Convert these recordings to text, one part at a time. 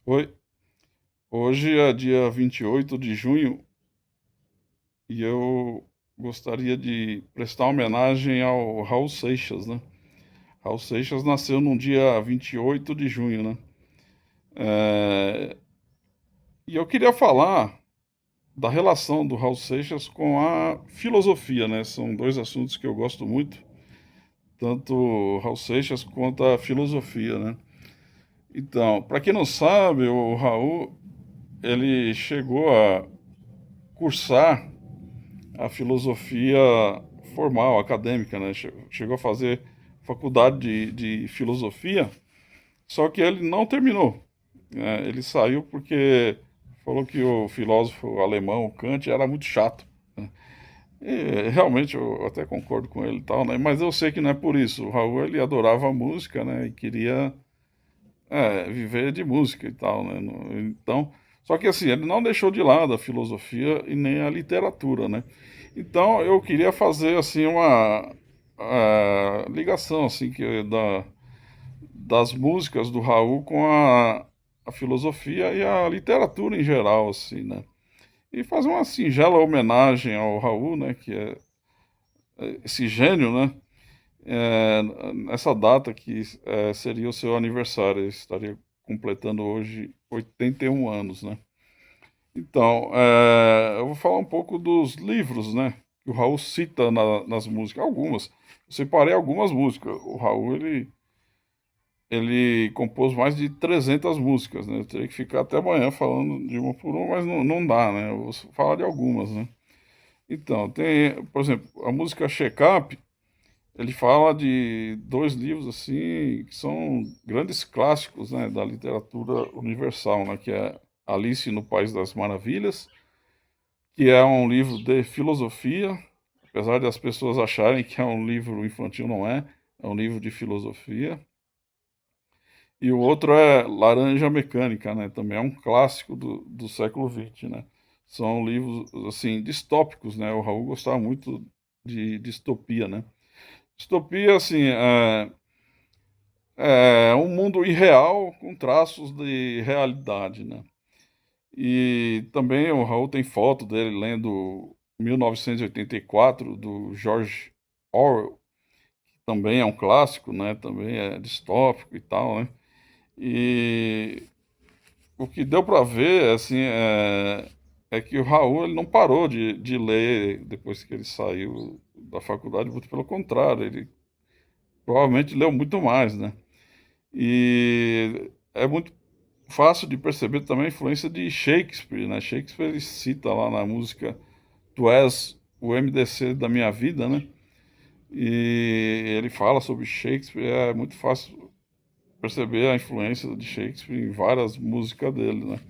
Oi, hoje é dia 28 de junho e eu gostaria de prestar homenagem ao Raul Seixas, né? Raul Seixas nasceu no dia 28 de junho, né? Eh, e eu queria falar da relação do Raul Seixas com a filosofia, né? São dois assuntos que eu gosto muito, tanto o Raul Seixas quanto a filosofia, né? Então, para quem não sabe, o Raul, ele chegou a cursar a filosofia formal, acadêmica, né? Chegou a fazer faculdade de filosofia, só que ele não terminou, né? Ele saiu porque falou que o filósofo alemão Kant era muito chato, né? E realmente eu até concordo com ele e tal, né? Mas eu sei que não é por isso. O Raul, ele adorava a música, né? E queria viver de música e tal, né? Então, só que assim, ele não deixou de lado a filosofia e nem a literatura, né? Então, eu queria fazer assim uma ligação assim das músicas do Raul com a filosofia e a literatura em geral, assim, né? E fazer uma singela homenagem ao Raul, né? Que é esse gênio, né? Nessa data que seria o seu aniversário, ele estaria completando hoje 81 anos, né? Então, eu vou falar um pouco dos livros, né? Que o Raul cita nas músicas, algumas. Eu separei algumas músicas. O Raul, ele compôs mais de 300 músicas, né? Eu teria que ficar até amanhã falando de uma por uma, mas não dá, né? Eu vou falar de algumas, né? Então, tem, por exemplo, a música Check Up. Ele fala de dois livros assim que são grandes clássicos, né, da literatura universal, né, que é Alice no País das Maravilhas, que é um livro de filosofia, apesar de as pessoas acharem que é um livro infantil, não é, é um livro de filosofia. E o outro é Laranja Mecânica, né, também é um clássico do século XX, né. São livros assim distópicos, né. O Raul gostava muito de distopia, né. Distopia, assim, é um mundo irreal com traços de realidade, né. E também o Raul tem foto dele lendo 1984 do George Orwell, que também é um clássico, né, também é distópico e tal, né. E o que deu para ver, assim, é que o Raul ele não parou de ler depois que ele saiu da faculdade, muito pelo contrário, ele provavelmente leu muito mais, né. E é muito fácil de perceber também a influência de Shakespeare, né, Shakespeare ele cita lá na música Tu és o MDC da minha vida, né, e ele fala sobre Shakespeare, é muito fácil perceber a influência de Shakespeare em várias músicas dele, né.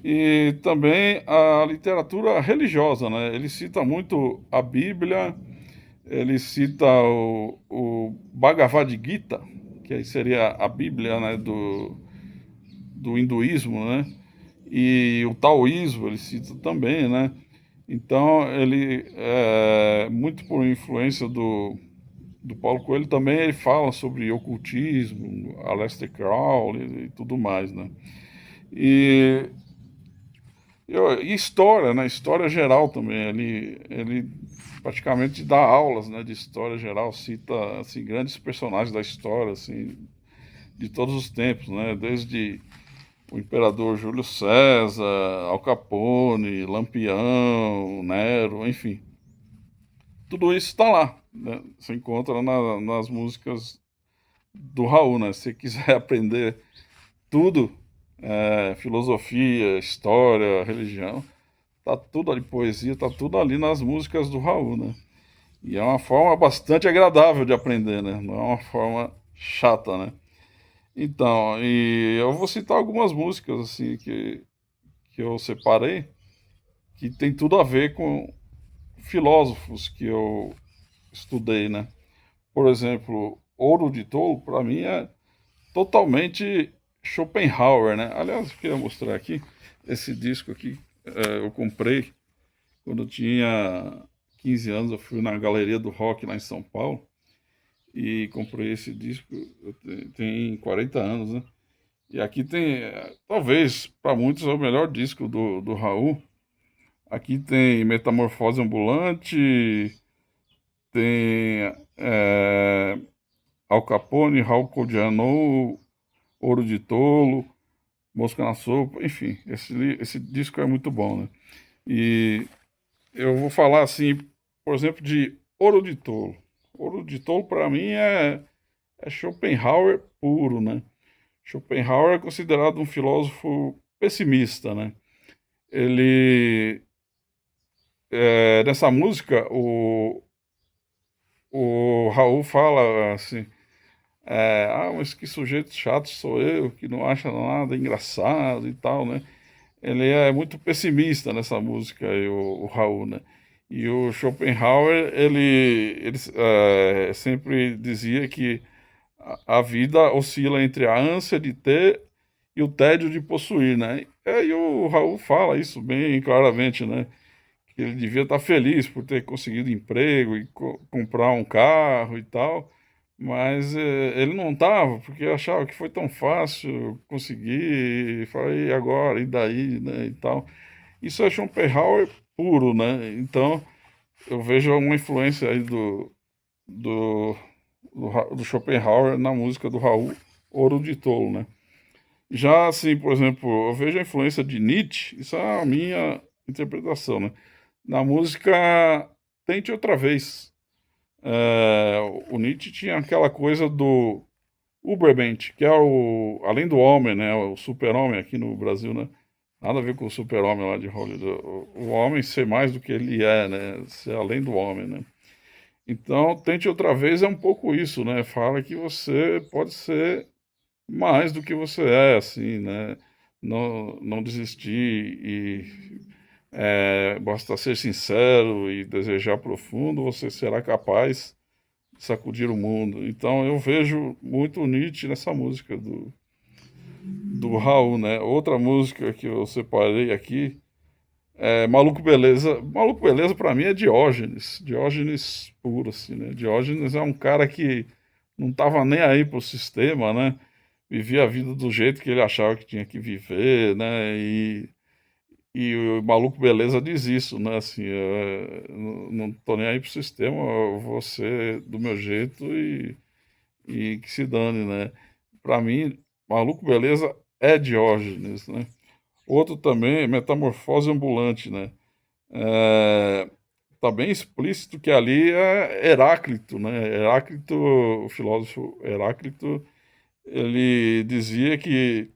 E também a literatura religiosa, né, ele cita muito a Bíblia, ele cita o Bhagavad Gita, que aí seria a Bíblia, né, do hinduísmo, né? E o taoísmo ele cita também, né? Então ele muito por influência do Paulo Coelho também ele fala sobre ocultismo, Aleister Crowley e tudo mais, né? E, e história, né? História geral também. Ele praticamente dá aulas, né? De história geral, cita assim grandes personagens da história, assim, de todos os tempos, né? Desde o imperador Júlio César, Al Capone, Lampião, Nero, enfim. Tudo isso está lá, né? Você encontra nas músicas do Raul, né? Se você quiser aprender tudo, filosofia, história, religião, tá tudo ali, poesia, tá tudo ali nas músicas do Raul, né? E é uma forma bastante agradável de aprender, né? Não é uma forma chata, né? Então, e eu vou citar algumas músicas assim que eu separei que tem tudo a ver com filósofos que eu estudei, né? Por exemplo, Ouro de Tolo, para mim, é totalmente Schopenhauer, né? Aliás, eu queria mostrar aqui, esse disco aqui, eu comprei quando eu tinha 15 anos, eu fui na Galeria do Rock lá em São Paulo e comprei esse disco, tem 40 anos, né? E aqui tem, talvez, para muitos, é o melhor disco do Raul. Aqui tem Metamorfose Ambulante, tem Al Capone, Raul Codiano, Ouro de Tolo, Mosca na Sopa, enfim, esse disco é muito bom, né? E eu vou falar assim, por exemplo, de Ouro de Tolo. Ouro de Tolo, para mim, é Schopenhauer puro, né? Schopenhauer é considerado um filósofo pessimista, né? Ele, nessa música, o Raul fala assim, mas que sujeito chato sou eu, que não acha nada engraçado e tal, né? Ele é muito pessimista nessa música, aí, o Raul, né? E o Schopenhauer, ele sempre dizia que a vida oscila entre a ânsia de ter e o tédio de possuir, né? E o Raul fala isso bem claramente, né? Que ele devia estar feliz por ter conseguido emprego e comprar um carro e tal, mas ele não estava, porque achava que foi tão fácil conseguir, e falei, e agora, e daí, né, e tal. Isso é Schopenhauer puro, né? Então, eu vejo uma influência aí do, do Schopenhauer na música do Raul, Ouro de Tolo, né? Já assim, por exemplo, eu vejo a influência de Nietzsche, isso é a minha interpretação, né? Na música Tente Outra Vez. É, o Nietzsche tinha aquela coisa do Übermensch, que é além do homem, né? O super-homem aqui no Brasil, né? Nada a ver com o super-homem lá de Hollywood. O homem ser mais do que ele é, né? Ser além do homem, né? Então, Tente Outra Vez é um pouco isso, né? Fala que você pode ser mais do que você é, assim, né? Não desistir e basta ser sincero e desejar profundo, você será capaz de sacudir o mundo. Então eu vejo muito Nietzsche nessa música do Raul, né? Outra música que eu separei aqui é Maluco Beleza. Maluco Beleza para mim é Diógenes, Diógenes puro, assim, né? Diógenes é um cara que não estava nem aí pro sistema, né? Vivia a vida do jeito que ele achava que tinha que viver, né? E o Maluco Beleza diz isso, né? Assim, não tô nem aí pro sistema, eu vou ser do meu jeito e que se dane, né? Para mim, Maluco Beleza é Diógenes, né? Outro também, Metamorfose Ambulante, né? Tá bem explícito que ali é Heráclito, né? Heráclito, o filósofo Heráclito, ele dizia que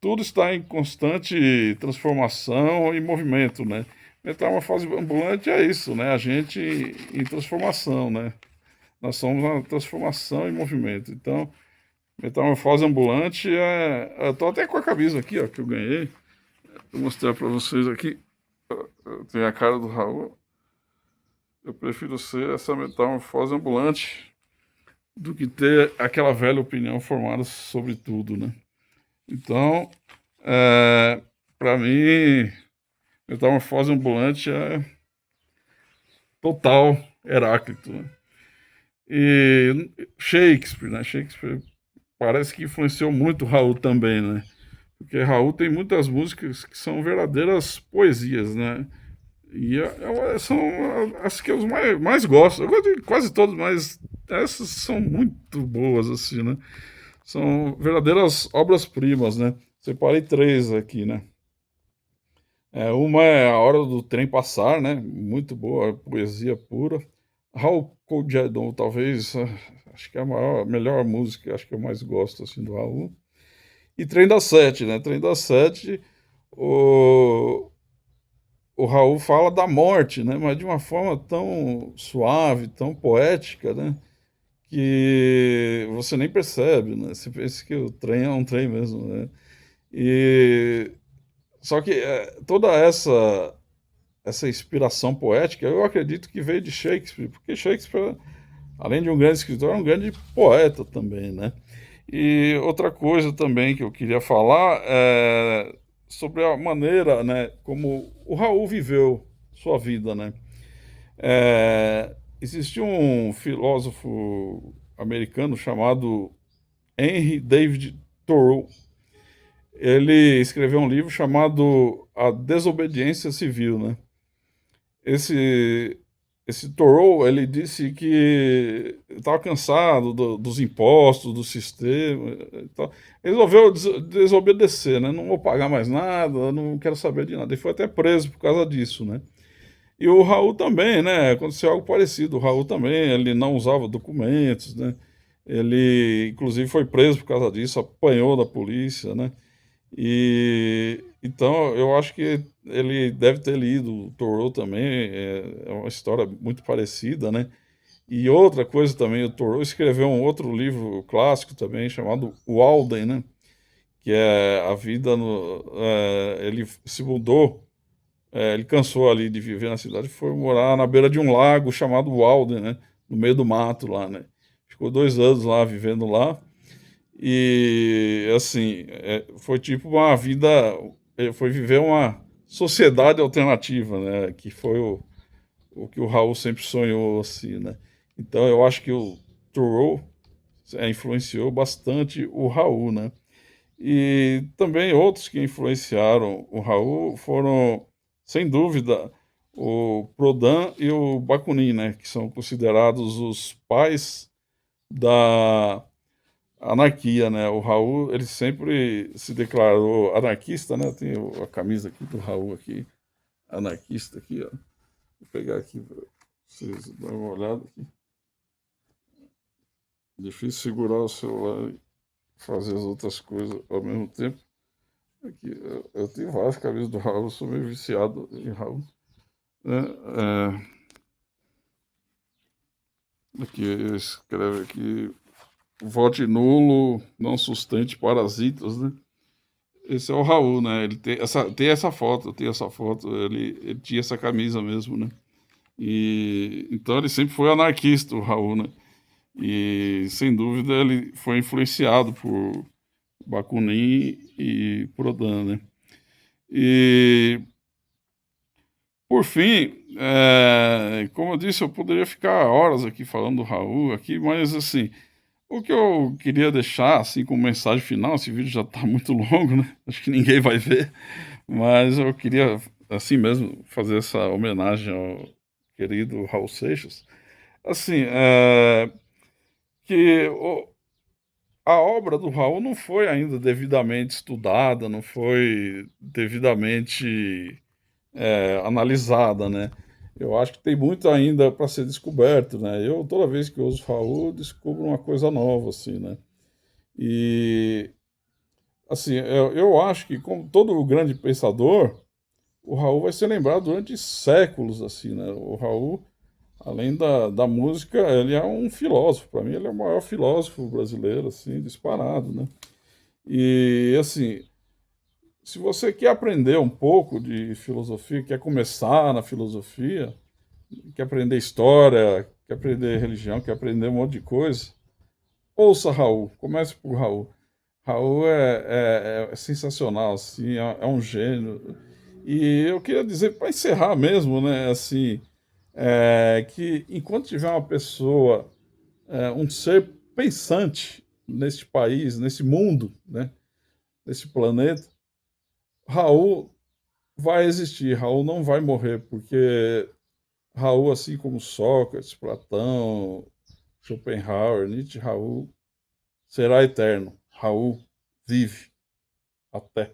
tudo está em constante transformação e movimento, né? Metamorfose ambulante é isso, né? A gente em transformação, né? Nós somos uma transformação em movimento. Então, metamorfose ambulante eu tô até com a camisa aqui, ó, que eu ganhei. Vou mostrar para vocês aqui. Tem a cara do Raul. Eu prefiro ser essa metamorfose ambulante do que ter aquela velha opinião formada sobre tudo, né? Então, para mim, metamorfose ambulante é total Heráclito, né? E Shakespeare, né? Shakespeare parece que influenciou muito Raul também, né? Porque Raul tem muitas músicas que são verdadeiras poesias, né? E são as que eu mais gosto. Eu gosto de quase todas, mas essas são muito boas, assim, né? São verdadeiras obras-primas, né? Separei três aqui, né? Uma é A Hora do Trem Passar, né? Muito boa, poesia pura. Raul Codiadon, talvez, acho que é a melhor música, acho que eu mais gosto, assim, do Raul. E Trem das Sete, né? Trem das Sete, o, o Raul fala da morte, né? Mas de uma forma tão suave, tão poética, né? Que você nem percebe, né? Você pensa que o trem é um trem mesmo, né? E só que toda essa inspiração poética, eu acredito que veio de Shakespeare, porque Shakespeare, além de um grande escritor, é um grande poeta também, né? E outra coisa também que eu queria falar é sobre a maneira, né, como o Raul viveu sua vida, né? Existiu um filósofo americano chamado Henry David Thoreau. ele escreveu um livro chamado A Desobediência Civil, né? Esse, esse Thoreau, ele disse que estava cansado dos impostos, do sistema e tal. Resolveu desobedecer, né? Não vou pagar mais nada, não quero saber de nada. Ele foi até preso por causa disso, né? E o Raul também, né? Aconteceu algo parecido. O Raul também, ele não usava documentos, né? Ele, inclusive, foi preso por causa disso, apanhou da polícia, né? E então eu acho que ele deve ter lido o Thoreau também, é uma história muito parecida, né? E outra coisa também, o Thoreau escreveu um outro livro clássico também chamado Walden, né? Que é a vida no, ele se mudou, ele cansou ali de viver na cidade e foi morar na beira de um lago chamado Walden, né? No meio do mato lá, né? Ficou 2 anos lá vivendo lá. E assim, foi tipo uma vida, foi viver uma sociedade alternativa, né? Que foi o que o Raul sempre sonhou, assim, né? Então eu acho que o Thoreau influenciou bastante o Raul, né? E também outros que influenciaram o Raul foram, sem dúvida, o Prodan e o Bakunin, né? Que são considerados os pais da anarquia, né? O Raul, ele sempre se declarou anarquista, né? Tem a camisa aqui do Raul aqui, anarquista aqui, ó. Vou pegar aqui para vocês darem uma olhada aqui. Difícil segurar o celular e fazer as outras coisas ao mesmo tempo. Aqui, eu tenho várias camisas do Raul, sou meio viciado em Raul, né? Aqui ele escreve aqui, vote nulo, não sustente parasitas, né? Esse é o Raul, né? Ele tem essa foto, ele tinha essa camisa mesmo, né? E então ele sempre foi anarquista, o Raul, né? E sem dúvida ele foi influenciado por Bakunin e Prodan, né? E por fim, como eu disse, eu poderia ficar horas aqui falando do Raul aqui, mas assim, o que eu queria deixar assim como mensagem final, esse vídeo já está muito longo, né? Acho que ninguém vai ver. Mas eu queria, assim mesmo, fazer essa homenagem ao querido Raul Seixas. Assim, que a obra do Raul não foi ainda devidamente estudada, não foi devidamente analisada, né? Eu acho que tem muito ainda para ser descoberto, né? Eu, toda vez que eu uso Raul, descubro uma coisa nova, assim, né? E, assim, eu acho que, como todo grande pensador, o Raul vai ser lembrado durante séculos, assim, né? O Raul, além da música, ele é um filósofo. Para mim, ele é o maior filósofo brasileiro, assim, disparado, né? E, assim, se você quer aprender um pouco de filosofia, quer começar na filosofia, quer aprender história, quer aprender religião, quer aprender um monte de coisa, ouça Raul, comece por Raul. Raul é sensacional, assim, é um gênio. E eu queria dizer, para encerrar mesmo, né, assim, que enquanto tiver uma pessoa, um ser pensante neste país, nesse mundo, né, nesse planeta, Raul vai existir, Raul não vai morrer, porque Raul, assim como Sócrates, Platão, Schopenhauer, Nietzsche, Raul será eterno. Raul vive até.